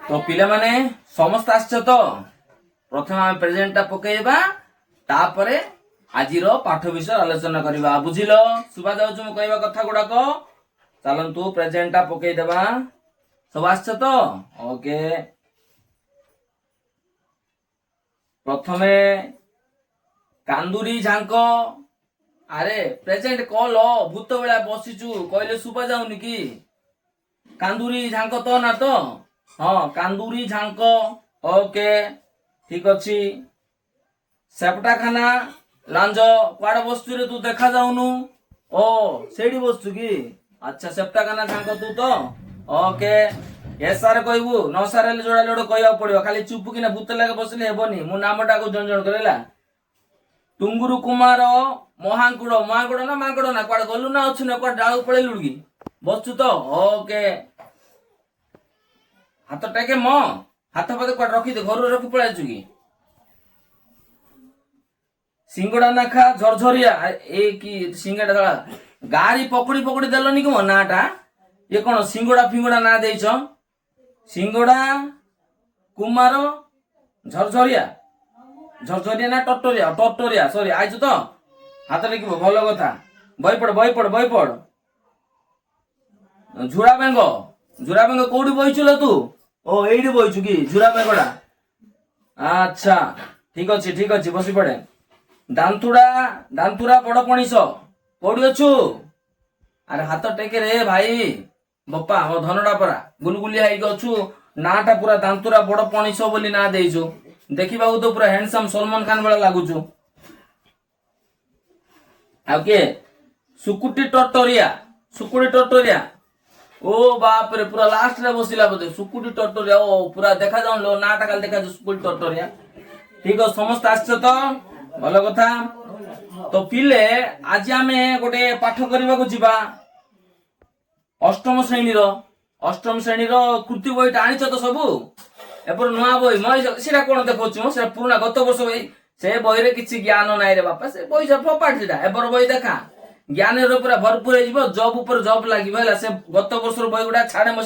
तो पिला माने समस्त आछछ तो प्रथम आम प्रेजेंट पकेइबा तापरे आजिर पाठ विषय आलोचना करबा बुझिलो सुबा जाउछु म कहबा कथा गुडाक चलंतु प्रेजेंट पकेइ देबा सब आछछ तो ओके प्रथमे कांदुरी झांक अरे प्रेजेंट कॉल भूत बेला बसिचु कहले सुबा जाउनी की कांदुरी झांक तो ना तो हाँ कांदुरी झांक ओके ठीक अच्छी सेपटा खाना लांज कुआड़े बसु रे तू देखा जाऊनु ओ सेठी बसु की अच्छा सेपटा खाना झांक तू तो ओके एस सारे कहबू न सारे जोड़ा लोड़ कहवा पड़ो खाली चुप किना भूत लगे बसले हेबनी मो नामटा को जन जन करला टुंगुरु कुमार महांकुड़ महांकुड़ ना मांकुड़ ना कुआड़े गलु ना अच्छु ना कुआड़े डालू पड़े लुड़गी बसु तो ओके हाथ टेके म हाथ पाते कुआड़े रखी दे घर रखी पड़े आजु की सिंगड़ा ना खा झरझरिया ए की सिंगड़ा दला गाड़ी पकड़ी पकड़ी देलनी कि मो नाटा ये कौन सिंगड़ा फिंगड़ा ना देइछ सिंगड़ा कुमार झरझरिया झरझरिया ना टटोरिया टटोरिया सॉरी आइछ तो हाथ लिखिबो भलो कथा बई पड़ झुरा बेंग कोडी बइछुल तू ओ एडी बइछु की झुरा बेंगडा अच्छा ठीक अछि बसी पड़े दांतुरा बड़ पणिस कोडी अछु अरे हाथ टेके रे भाई बप्पा मो धनडा परा गुलगुली हाई अछु नाटा पूरा दांतुरा बड़ पणिस बोली ना देइछु देखिबा तो पूरा हैंडसम सलमान खान वाला लागुछु आ के सुकुटी टटोरिया ओ बाप रे पूरा लास्ट रे बसिला बोदे सुकुटी टटोरिया ओ पूरा देखा जाउन लो नाटा काल देखा जो सुकुटी टटोरिया ठीक है समस्त आछछ तो भलो कथा तो पिले आज आमे गोटे पाठ करबा को जिबा अष्टम श्रेणी रो कृति बही आनिछ तो सब एपर नुआ बही मई सेटा कोन देखौछु सेटा पुराना गत वर्ष बही से बही रे किछि ज्ञान नाइ रे बापा से बही सब फपाट सेटा एपर बही देखा ज्ञान रो पूरा भरपूर हे जिवो जॉब ऊपर जॉब लागिबो हला से गत वर्ष रो बही गुडा छाडे म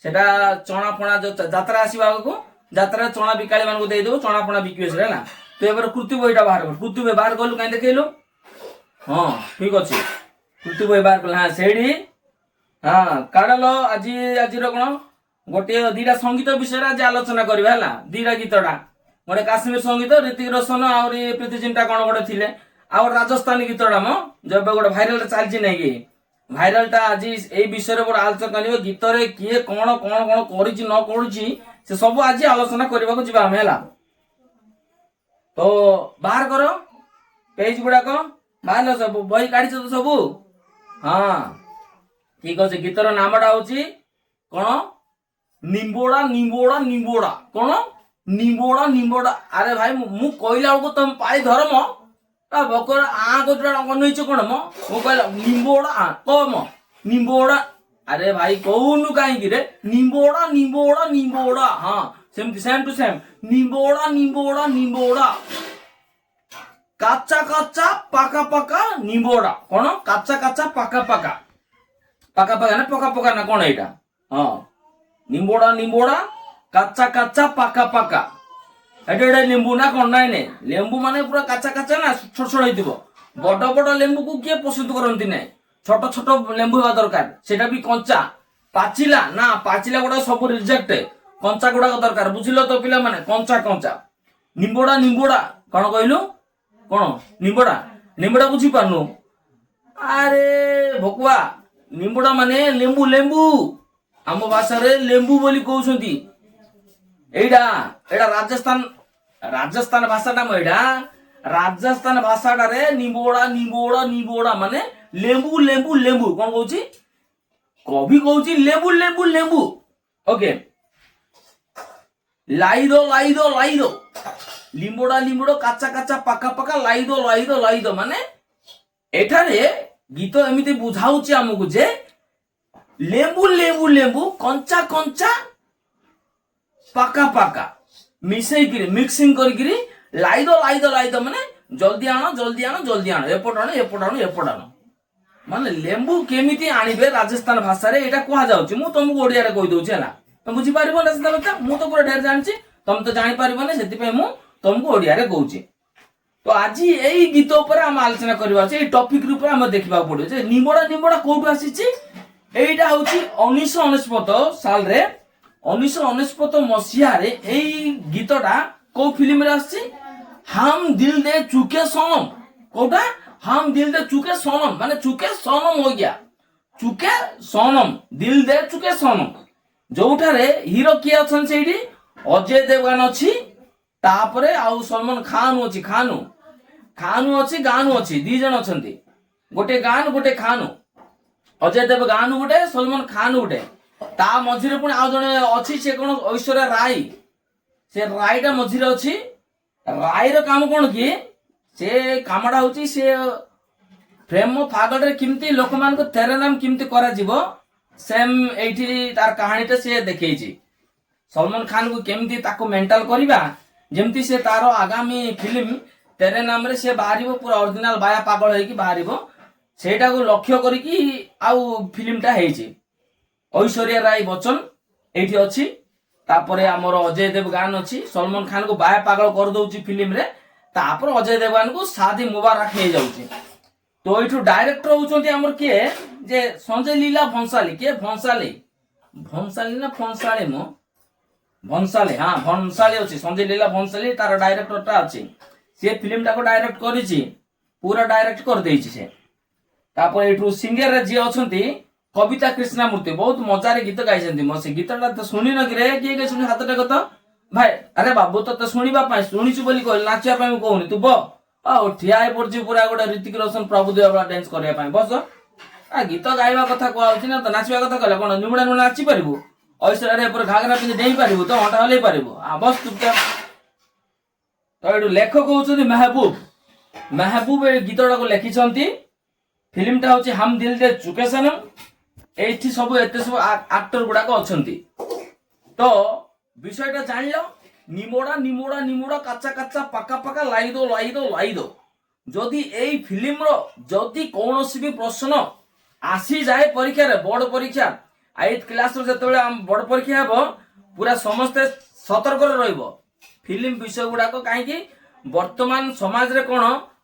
सेटा चणा फणा जो यात्रा आसीबा को यात्रा चणा बिकाली मान को दे देबो चणा फणा बिकियो से हला तो एबर कृति बहीटा बाहर कर कृति बही बाहर गलु काई देखैलो हां ठीक अछि कृति बही बाहर कर हां सेडी हां काडलो आजी रो कोन गोटे दीटा संगीत विषय आज आलोचना करबा हला दीटा गीतडा गोटे काश्मीर संगीत ऋतिक रोशन और प्रीति जिंटा कोन गोटे थिले आ राजस्थानी गीतडा म जब गोटे भाइरल चलछि नै कि भाइरल ता आज ए विषय रे बड़ आलोचना करबो गीत रे किए कोन करिछि न करिछि से सब आज आलोचना करबा को जिबा हम हला तो बाहर करो पेज गुडा को बाहर सब बही काढिछ तो सब हां ठीक अछि गीतर नामटा होछि कोन निम्बोड़ा कोन निम्बोड़ा अरे भाई मु कहला को तुम पाई धर्म ता बकर आ गोटरा बनइछ कोन मु कहला निम्बोड़ा कम निम्बोड़ा अरे भाई कहूनु काई कि रे निम्बोड़ा हां सेम टू सेम निम्बोड़ा काचा पाका निम्बोड़ा कोन काचा पाका ना पका ना कोन एटा हां निम्बोड़ा काचा पाका एडे लेंबू ना कोन नाइ ने लेंबू माने पूरा काचा ना छोट छोट हेतिबो बड़ लेंबू को किए पसंद करंती नै छोट लेंबू बा दरकार सेटा भी कंचा पाचिला गुडा सब रिजेक्ट कंचा गुडा दरकार बुझिलो तो पिला माने कंचा निम्बोड़ा कोन कहलु कोन निम्बोड़ा बुझी पानु अरे भकुआ निम्बोड़ा माने लेंबू आम भाषा रे लेंबू बोली कहउछंती एडा राजस्थान भाषा नाम एडा राजस्थान भाषाटा रे निम्बोड़ा माने लेंबू कोन कहउची कवि कहउची लेंबू ओके लाई दो लिम्बोड़ा काचा पाका लाई दो माने एठारे गीत एमिति बुझाउची हमकु जे लेंबू कंचा पाका मिक्सिंग करी लाई दो माने जल्दी आनो एपट आनो माने लेंबू केमिति आनिबे राजस्थान भाषा रे एटा कहा जाउची मु तुमको ओडिया रे कहि दउची हला ତମେ ବୁଝିପାରିବ ନା ସେଟା କଥା। ମୁଁ ତ ପୁରା ଢେର ଜାଣିଛି, ତମେ ତ ଜାଣିପାରିବନି, ସେଥିପାଇଁ ମୁଁ ତମକୁ ଓଡିଆରେ କହୁଛି। ତ ଆଜି ଏଇ ଗୀତ ଉପରେ ଆମେ ଆଲୋଚନା କରିବା ଅଛି, ଏଇ ଟପିକ ଉପରେ ଆମେ ଦେଖିବାକୁ ପଡିବ ଯେ ନିମ୍ବଡା ନିମ୍ବଡା କୋଉଠୁ ଆସିଛି। এইটা হচ্ছে 1999 সালে 1999 মସିহাରେ এই গীতটা কোউ ফিল্মরে আসছে, হাম দিল দে চুকে সনম। কোটা হাম দিল দে চুকে সনম মানে চুকে সনম হয়ে গিয়া, চুকে সনম দিল দে চুকে সনম। ଯୋଉଠାରେ ହିରୋ କିଏ ଅଛନ୍ତି ସେଇଠି ଅଜୟ ଦେବଗନ ଅଛି, ତାପରେ ଆଉ ସଲମାନ ଖାନ୍ ଅଛି, ଖାନୁ ଅଛି, ଗାନୁ ଅଛି, ଦି ଜଣ ଅଛନ୍ତି, ଗୋଟେ ଗାନ ଗୋଟେ ଖାନୁ। ଅଜୟ ଦେବଗନ ଗୋଟେ, ସଲମାନ ଖାନ୍ ଗୋଟେ, ତା ମଝିରେ ପୁଣି ଆଉ ଜଣେ ଅଛି, ସେ କଣ ଐଶ୍ୱର୍ଯ୍ୟା ରାୟ, ସେ ରାୟଟା ମଝିରେ ଅଛି। ରାୟର କାମ କଣ କି, ସେ କାମଟା ହଉଛି ସେ ପ୍ରେମ ଫାଗଡରେ କେମିତି ଲୋକମାନଙ୍କ ତେରେ ନାମ କେମିତି କରାଯିବ, ସେମ୍ ଏଇଠି ତାର କାହାଣୀଟା ସେ ଦେଖେଇଛି। ସଲମାନ ଖାନ୍ କୁ କେମିତି ତାକୁ ମେଣ୍ଟାଲ କରିବା, ଯେମିତି ସେ ତାର ଆଗାମୀ ଫିଲ୍ମ ତେରେ ନାମରେ ସେ ବାହାରିବ, ପୁରା ଅରିଜିନାଲ ବାୟା ପାଗଳ ହେଇକି ବାହାରିବ, ସେଇଟାକୁ ଲକ୍ଷ୍ୟ କରିକି ଆଉ ଫିଲ୍ମଟା ହେଇଛି। ଐଶ୍ୱର୍ଯ୍ୟା ରାୟ ବଚ୍ଚନ ଏଇଠି ଅଛି, ତାପରେ ଆମର ଅଜୟ ଦେବଗାନ ଅଛି, ସଲମାନ ଖାନ୍ କୁ ବାୟା ପାଗଳ କରିଦଉଛି ଫିଲ୍ମରେ, ତାପରେ ଅଜୟ ଦେବଗାନ କୁ ଶାଦି ମୁବାରକ ହେଇଯାଉଛି। ତ ଏଇଠୁ ଡାଇରେକ୍ଟର ହଉଛନ୍ତି ଆମର କିଏ, ଯେ ସଞ୍ଜୟ ଲୀଲା ଭଂସାଲି। କିଏ ଭଂସାଲି, ଭଂସାଲି ନା ଫଂସାଳି, ମୁଁ ଭଂସାଲି, ହଁ ଭଂସାଳି ଅଛି, ସଞ୍ଜୟ ଲୀଲା ଭଂସାଲି ତାର ଡାଇରେକ୍ଟରଟା ଅଛି। ସେ ଫିଲ୍ମଟାକୁ ଡାଇରେକ୍ଟ କରିଛି, ପୁରା ଡାଇରେକ୍ଟ କରିଦେଇଛି ସେ। ତାପରେ ଏଇଠୁ ସିଙ୍ଗରରେ ଯିଏ ଅଛନ୍ତି କବିତା କ୍ରିଷ୍ଣାମୂର୍ତ୍ତି, ବହୁତ ମଜାରେ ଗୀତ ଗାଇଛନ୍ତି। ମୋ ସେ ଗୀତଟା ତ ଶୁଣିନ କି ରେ, କିଏ କିଏ ଶୁଣି ହାତଟା କତ ଭାଇ। ଆରେ ବାବୁ ତତେ ଶୁଣିବା ପାଇଁ ଶୁଣିଛୁ ବୋଲି କହିଲି, ନାଚିବା ପାଇଁ ମୁଁ କହୁନି। ତୁ ଆଉ ଠିଆ ହେଇ ପଡିଛି ପୁରା ଗୋଟେ ଋତିକ ରୋଶନ ପ୍ରଭୁଦେବା ଭଳିଆ ଡ୍ୟାନ୍ସ କରିବା ପାଇଁ। ବସ, ଗୀତ ଗାଇବା କଥା କୁହାହଉଛି ନା, ତ ନାଚିବା କଥା କହିଲେ କଣ ନିମୁଡା ନିମୁଡା ନାଚି ପାରିବୁ? ଐଶ୍ୱର୍ଯ୍ୟାରେ ଉପରେ ଘାଗରା ପିନ୍ଧି ଡେଇଁ ପାରିବୁ ତ, ଅଣ୍ଟା ହଲେଇ ପାରିବୁ? ବସ ଚୁପଚାପ। ତ ଏଇଠୁ ଲେଖକ ହଉଛନ୍ତି ମେହବୁବ। ମେହବୁବ ଏଇ ଗୀତଟାକୁ ଲେଖିଛନ୍ତି। ଫିଲ୍ମଟା ହଉଛି ହମ ଦିଲ ଦେ ଚୁକେ ସନମ। ଏଇଠି ସବୁ ଏତେ ସବୁ ଆକ୍ଟର ଗୁଡାକ ଅଛନ୍ତି। ତ ବିଷୟଟା ଜାଣିଲ, ନିମୋଡା ନିମୋଡା ନିମୋଡା, କାଚା କାଚା, ପାକା ପାକା, ଲାଇଦୋ ଲାଇଦୋ ଲାଇଦୋ। ଯଦି ଏଇ ଫିଲ୍ମର ଯଦି କୌଣସି ବି ପ୍ରଶ୍ନ ଆସିଯାଏ ପରୀକ୍ଷାରେ, ବୋର୍ଡ ପରୀକ୍ଷା 8th କ୍ଲାସର ଯେତେବେଳେ ବୋର୍ଡ ପରୀକ୍ଷା ହେବ, ପୁରା ସମସ୍ତେ ସତର୍କରେ ରହିବ ଫିଲ୍ମ ବିଷୟ ଗୁଡାକ। କାହିଁକି ବର୍ତ୍ତମାନ ସମାଜରେ କଣ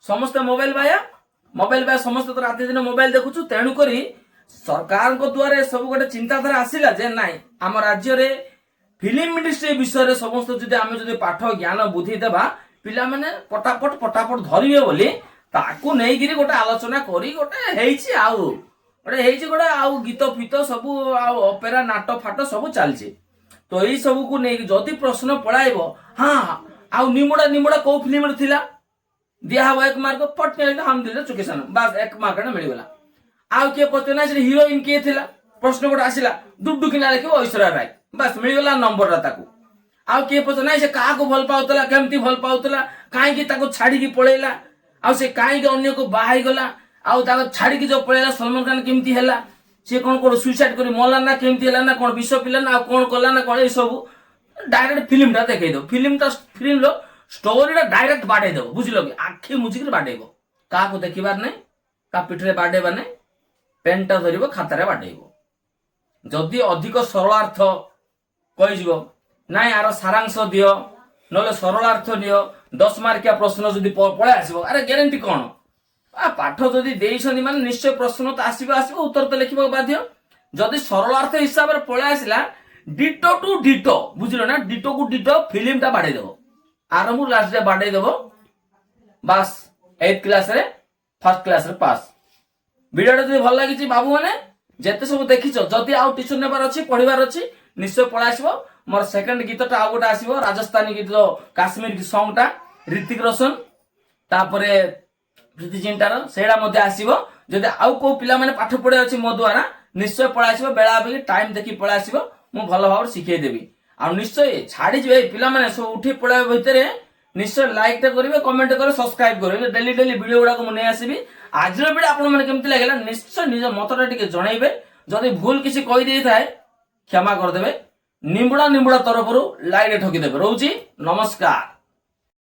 ସମସ୍ତେ ମୋବାଇଲ ବାୟା ସମସ୍ତେ ତ ରାତି ଦିନ ମୋବାଇଲ ଦେଖୁଛୁ, ତେଣୁକରି ସରକାରଙ୍କ ଦ୍ୱାରା ସବୁ ଗୋଟେ ଚିନ୍ତାଧାରା ଆସିଲା ଯେ ନାଇଁ, ଆମ ରାଜ୍ୟରେ ଫିଲ୍ମ ଇଣ୍ଡଷ୍ଟ୍ରି ବିଷୟରେ ସମସ୍ତେ ଯଦି ପାଠ ଜ୍ଞାନ ବୁଦ୍ଧି ଦେବା, ପିଲାମାନେ ପଟାପଟ ଧରିବେ ବୋଲି, ତାକୁ ନେଇକିରି ଗୋଟେ ଆଲୋଚନା କରି ଗୋଟେ ହେଇଛି ଆଉ ଗୀତ ଫିତ ସବୁ ଆଉ ଅପେରା ନାଟ ଫାଟ ସବୁ ଚାଲିଛି। ତ ଏଇ ସବୁକୁ ନେଇକି ଯଦି ପ୍ରଶ୍ନ ପଳାଇବ, ହଁ ଆଉ ନିମୁଡା ନିମୁଡା କୋଉ ଫିଲ୍ମରେ ଥିଲା, ଦିଆହବ 1 ମାର୍କ, ଫଟ ହାମ ଦିଲ ଚୁକେ ସନମ, ବାସ୍ 1 ମାର୍କଟା ମିଳିଗଲା। ଆଉ କିଏ ପଚାର ନାହିଁ ହିରୋଇନ କିଏ ଥିଲା, ପ୍ରଶ୍ନ ଗୋଟେ ଆସିଲା, ଡୁଡୁ କିନା ଲେଖିବ ଐଶ୍ୱର୍ଯ୍ୟା ରାୟ, ବାସ୍ ମିଳିଗଲା ନମ୍ବରଟା ତାକୁ। ଆଉ କିଏ ପଚାର ନାହିଁ ସେ କାହାକୁ ଭଲ ପାଉଥିଲା, କେମିତି ଭଲ ପାଉଥିଲା, କାହିଁକି ତାକୁ ଛାଡିକି ପଳେଇଲା, ଆଉ ସେ କାହିଁକି ଅନ୍ୟକୁ ବାହା ହେଇଗଲା, ଆଉ ତାକୁ ଛାଡିକି ଯୋଉ ପଳେଇଲା ସଲମାନ ଖାନ କେମିତି ହେଲା, ସେ କଣ ସୁଇସାଇଡ କରି ମଲା ନା କେମିତି ହେଲା, ନା କଣ ବିଷ ପିଲା ନା ଆଉ କଣ କଲା ନା କଣ, ଏଇ ସବୁ ଡାଇରେକ୍ଟ ଫିଲ୍ମଟା ଦେଖେଇ ଦବ। ଫିଲ୍ମର ଷ୍ଟୋରିଟା ଡାଇରେକ୍ଟ ବାଡେଇ ଦବ, ବୁଝିଲ କି? ଆଖି ମୁଜିକି ବାଡେଇବ, କାହାକୁ ଦେଖିବାର ନାହିଁ, କାହା ପିଠରେ ବାଡେଇବା ନାହିଁ, ପେନଟା ଧରିବ, ଖାତାରେ ବାଡେଇବ। ଯଦି ଅଧିକ ସରଳାର୍ଥ କହିଯିବ, ନାଇଁ ଆର ସାରାଂଶ ଦିଅ, ନହେଲେ ସରଳାର୍ଥ ନିଅ, 10 ମାର୍କିଆ ପ୍ରଶ୍ନ ଯଦି ପଳେଇ ଆସିବ, ଆରେ ଗ୍ୟାରେଣ୍ଟି କଣ? ପାଠ ଯଦି ଦେଇଛନ୍ତି ମାନେ ନିଶ୍ଚୟ ପ୍ରଶ୍ନ ତ ଆସିବ, ଉତ୍ତର ତ ଲେଖିବାକୁ ବାଧ୍ୟ। ଯଦି ସରଳାର୍ଥ ହିସାବରେ ପଳେଇ ଆସିଲା, ଡିଟୋ ଟୁ ଡିଟୋ, ବୁଝିଲ ନା, ଡିଟୋ କୁ ଡିଟୋ ଫିଲ୍ମଟା ବାଡେଇ ଦବ, ଆରମ୍ଭରୁ ଲାଷ୍ଟ ଯାଏ ବାଡେଇ ଦବ, ବାସ୍ 8th କ୍ଲାସରେ 1st କ୍ଲାସରେ ପାସ୍। ଭିଡିଓଟା ଯଦି ଭଲ ଲାଗିଛି ବାବୁ ମାନେ, ଯେତେ ସବୁ ଦେଖିଛ, ଯଦି ଆଉ ଟିଉସନ ନେବାର ଅଛି, ପଢିବାର ଅଛି, ନିଶ୍ଚୟ ପଳେଇ ଆସିବ। ମୋର ସେକେଣ୍ଡ ଗୀତଟା ଆଉ ଗୋଟେ ଆସିବ, ରାଜସ୍ଥାନୀ ଗୀତ, କାଶ୍ମୀର ସଙ୍ଗଟା, ଋତିକ ରୋଶନ ତାପରେ ପ୍ରୀତି ଜିଣ୍ଟାର, ସେଇଟା ମଧ୍ୟ ଆସିବ। ଯଦି ଆଉ କୋଉ ପିଲାମାନେ ପାଠ ପଢିବାର ଅଛି ମୋ ଦ୍ୱାରା, ନିଶ୍ଚୟ ପଳେଇ ଆସିବ, ବେଳା ବେଳି ଟାଇମ ଦେଖି ପଳେଇ ଆସିବ, ମୁଁ ଭଲ ଭାବରେ ଶିଖେଇଦେବି। ଆଉ ନିଶ୍ଚୟ ଛାଡିଯିବେ ପିଲାମାନେ ସବୁ ଉଠି ପଳେଇବା ଭିତରେ, ନିଶ୍ଚୟ ଲାଇକଟା କରିବେ, କମେଣ୍ଟ କରିବେ, ସବସ୍କ୍ରାଇବ କରିବେ। ଡେଲି ଭିଡିଓ ଗୁଡାକ ମୁଁ ନେଇ ଆସିବି। ଆଜିର ଭିଡିଓ ଆପଣମାନେ କେମିତି ଲାଗିଲା ନିଶ୍ଚୟ ନିଜ ମତଟା ଟିକେ ଜଣେଇବେ। ଯଦି ଭୁଲ କିଛି କହିଦେଇଥାଏ କ୍ଷମା କରିଦେବେ। ନିମ୍ବୁଡା ତରଫରୁ ଲାଇକରେ ଠକିଦେବେ। ରହୁଛି, ନମସ୍କାର।